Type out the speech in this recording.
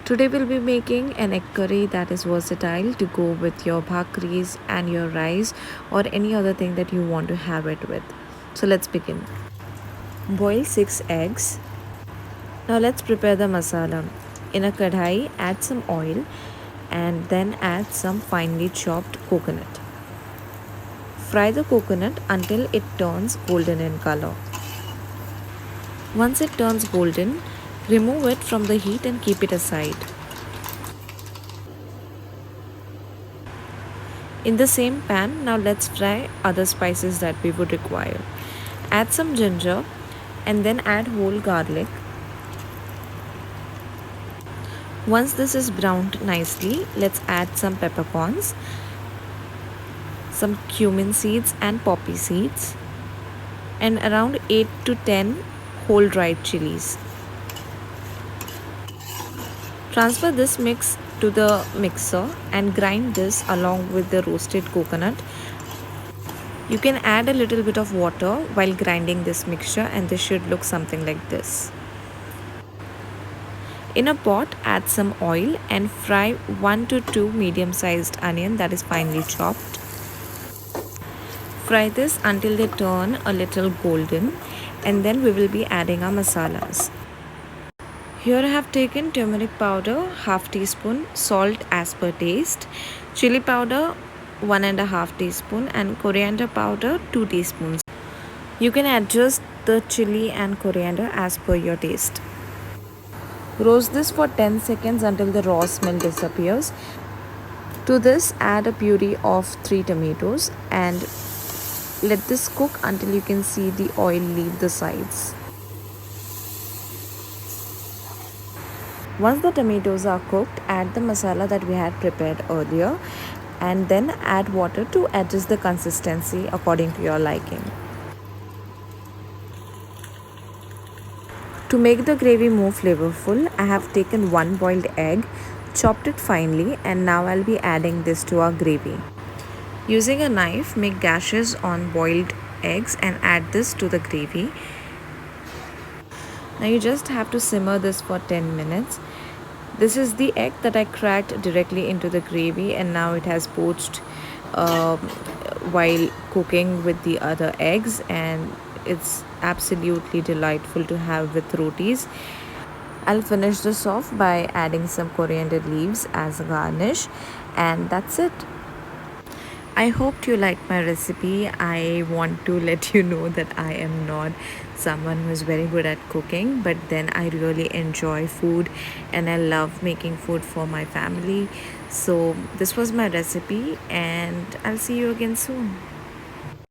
Today we'll be making an egg curry that is versatile to go with your bhakris and your rice or any other thing that you want to have it with. So let's begin. Boil 6 eggs. Now let's prepare the masala. In a kadhai, add some oil and then add some finely chopped coconut. Fry the coconut until it turns golden in color. Once it turns golden, remove it from the heat and keep it aside. In the same pan, now let's fry other spices that we would require. Add some ginger and then add whole garlic. Once this is browned nicely, let's add some peppercorns, some cumin seeds and poppy seeds, and around 8 to 10 whole dried chilies. Transfer this mix to the mixer and grind this along with the roasted coconut. You can add a little bit of water while grinding this mixture and this should look something like this. In a pot, add some oil and fry 1 to 2 medium-sized onion that is finely chopped. Fry this until they turn a little golden and then we will be adding our masalas. Here I have taken turmeric powder, half teaspoon, salt as per taste, chili powder 1.5 teaspoon and coriander powder 2 teaspoons. You can adjust the chili and coriander as per your taste. Roast this for 10 seconds until the raw smell disappears. To this add a puree of 3 tomatoes and let this cook until you can see the oil leave the sides. Once the tomatoes are cooked, add the masala that we had prepared earlier and then add water to adjust the consistency according to your liking. To make the gravy more flavorful, I have taken 1 boiled egg, chopped it finely and now I'll be adding this to our gravy. Using a knife, make gashes on boiled eggs and add this to the gravy. Now you just have to simmer this for 10 minutes. This is the egg that I cracked directly into the gravy and now it has poached while cooking with the other eggs and it's absolutely delightful to have with rotis. I'll finish this off by adding some coriander leaves as a garnish and that's it. I hope you liked my recipe. I want to let you know that I am not someone who is very good at cooking, but then I really enjoy food and I love making food for my family. So this was my recipe and I'll see you again soon.